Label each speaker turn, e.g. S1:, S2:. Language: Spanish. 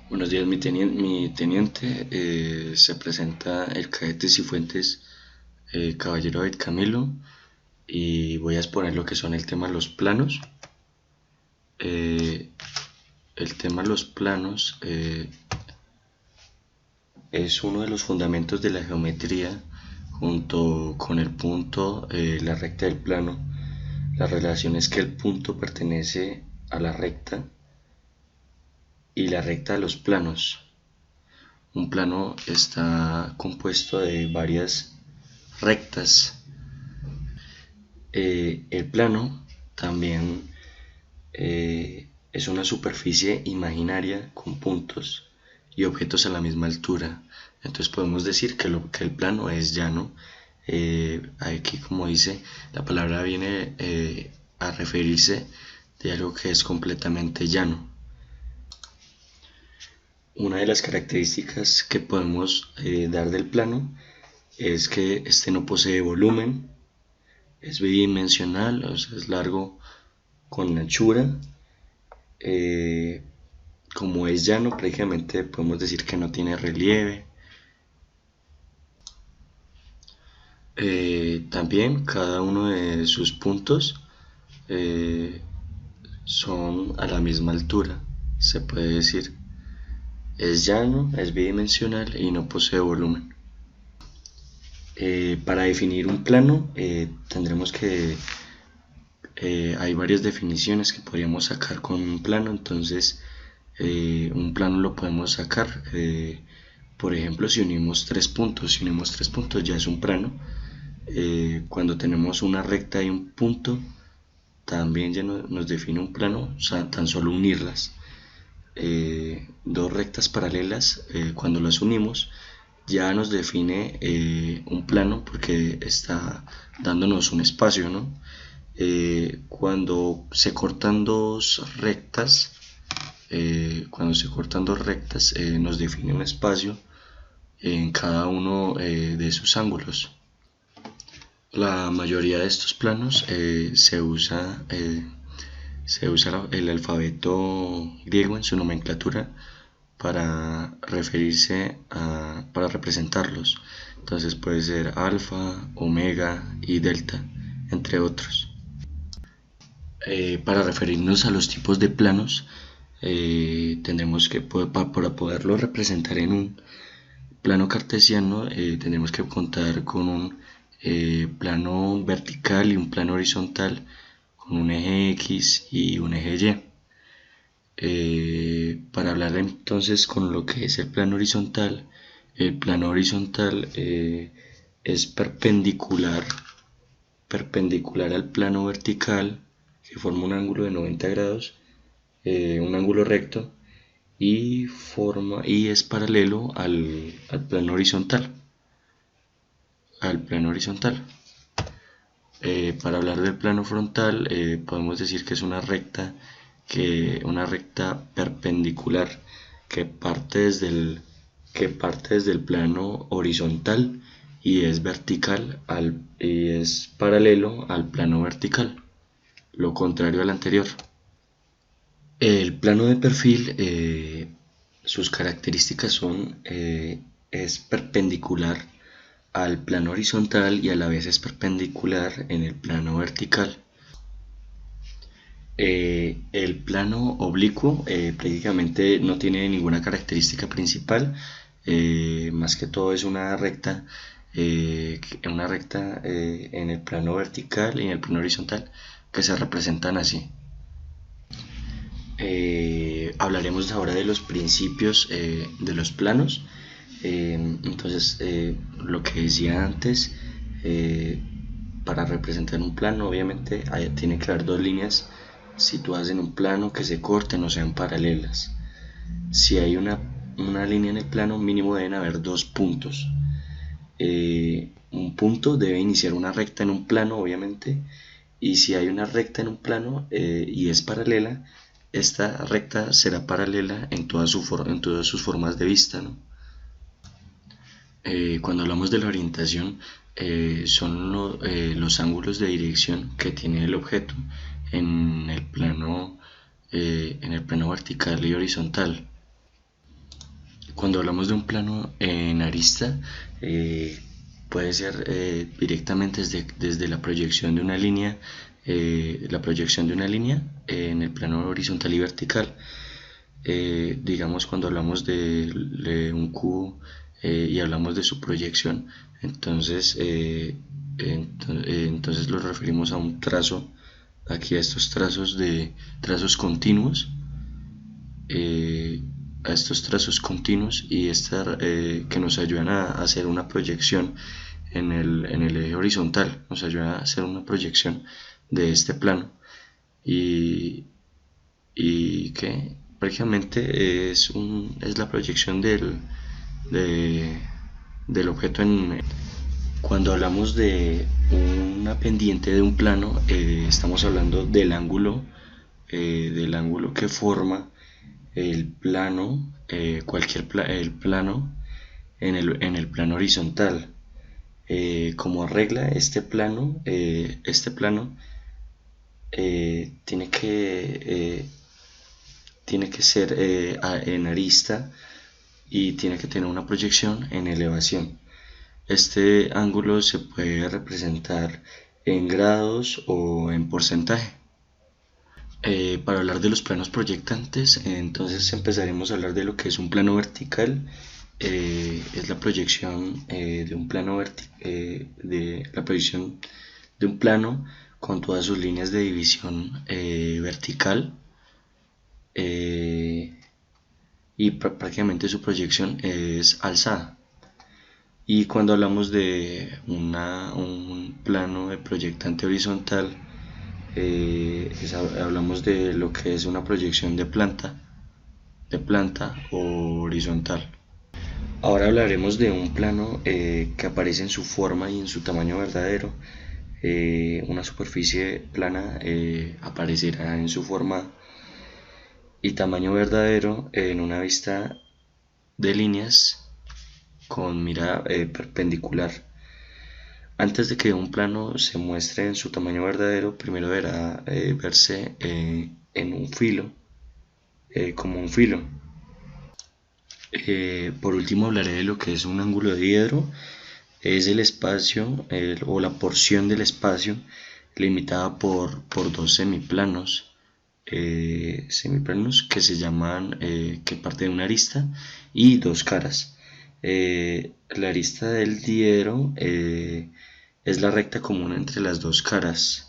S1: Buenos días, mi teniente. Se presenta el cadete Cifuentes, Caballero David Camilo, y voy a exponer lo que son el tema de los planos. Eh, el tema de los planos es uno de los fundamentos de la geometría, junto con el punto, la recta del plano. La relación es que el punto pertenece a la recta y la recta a los planos. Un plano está compuesto de varias rectas. El plano también es una superficie imaginaria con puntos y objetos a la misma altura. Entonces podemos decir que el plano es llano. Aquí, como dice, la palabra viene a referirse de algo que es completamente llano. Una de las características que podemos dar del plano es que este no posee volumen, es bidimensional, o sea, es largo con anchura. Como es llano, prácticamente podemos decir que no tiene relieve. También cada uno de sus puntos eh, son a la misma altura, se puede decir. Es llano, es bidimensional y no posee volumen. Para definir un plano tendremos que hay varias definiciones que podríamos sacar con un plano. Entonces un plano lo podemos sacar, por ejemplo, si unimos tres puntos ya es un plano. Cuando tenemos una recta y un punto, también ya nos define un plano, o sea, tan solo unirlas. Dos rectas paralelas, cuando las unimos, ya nos define un plano, porque está dándonos un espacio, ¿no? Cuando se cortan dos rectas, nos define un espacio en cada uno de sus ángulos. La mayoría de estos planos se usa el alfabeto griego en su nomenclatura para para representarlos. Entonces puede ser alfa, omega y delta, entre otros. Para referirnos a los tipos de planos, tendremos que, para poderlo representar en un plano cartesiano, tendremos que contar con un plano vertical y un plano horizontal, con un eje X y un eje Y. Para hablar entonces con lo que es el plano horizontal es perpendicular al plano vertical, que forma un ángulo de 90 grados, un ángulo recto, y es paralelo al plano horizontal. Para hablar del plano frontal, podemos decir que es una recta perpendicular que parte desde el plano horizontal y y es paralelo al plano vertical, lo contrario al anterior. El plano de perfil, sus características es perpendicular al plano horizontal y a la vez es perpendicular en el plano vertical. El plano oblicuo prácticamente no tiene ninguna característica principal, más que todo es una recta en el plano vertical y en el plano horizontal, que se representan así. Hablaremos ahora de los principios de los planos. Entonces, lo que decía antes, para representar un plano, obviamente tiene que haber dos líneas situadas en un plano que se corten o sean paralelas. Si hay una línea en el plano, mínimo deben haber dos puntos. Un punto debe iniciar una recta en un plano, obviamente, y si hay una recta en un plano y es paralela, esta recta será paralela en todas sus formas de vista, ¿no? Cuando hablamos de la orientación, son los ángulos de dirección que tiene el objeto en el plano vertical y horizontal. Cuando hablamos de un plano en arista, puede ser directamente desde la proyección de una línea, en el plano horizontal y vertical. Digamos, cuando hablamos de un cubo y hablamos de su proyección, entonces lo referimos a un trazo, aquí a estos trazos continuos, eh, a estos trazos continuos y que nos ayudan a hacer una proyección en el eje horizontal, nos ayuda a hacer una proyección de este plano y que prácticamente es la proyección del objeto cuando hablamos de una pendiente de un plano, estamos hablando del ángulo que forma el plano, el plano en el plano horizontal. Como regla, este plano tiene que ser en arista y tiene que tener una proyección en elevación. Este ángulo se puede representar en grados o en porcentaje. Para hablar de los planos proyectantes, entonces empezaremos a hablar de lo que es un plano vertical. Es la proyección de un plano de un plano con todas sus líneas de división vertical, y prácticamente su proyección es alzada. Y cuando hablamos de un plano de proyectante horizontal, hablamos de lo que es una proyección de planta horizontal. Ahora hablaremos de un plano que aparece en su forma y en su tamaño verdadero. Una superficie plana aparecerá en su forma y tamaño verdadero en una vista de líneas con mirada perpendicular. Antes de que un plano se muestre en su tamaño verdadero, primero deberá verse en un filo, como un filo. Por último hablaré de lo que es un ángulo de diedro. Es el espacio o la porción del espacio limitada por dos semiplanos que se llaman, que parte de una arista y dos caras. La arista del diedro es la recta común entre las dos caras.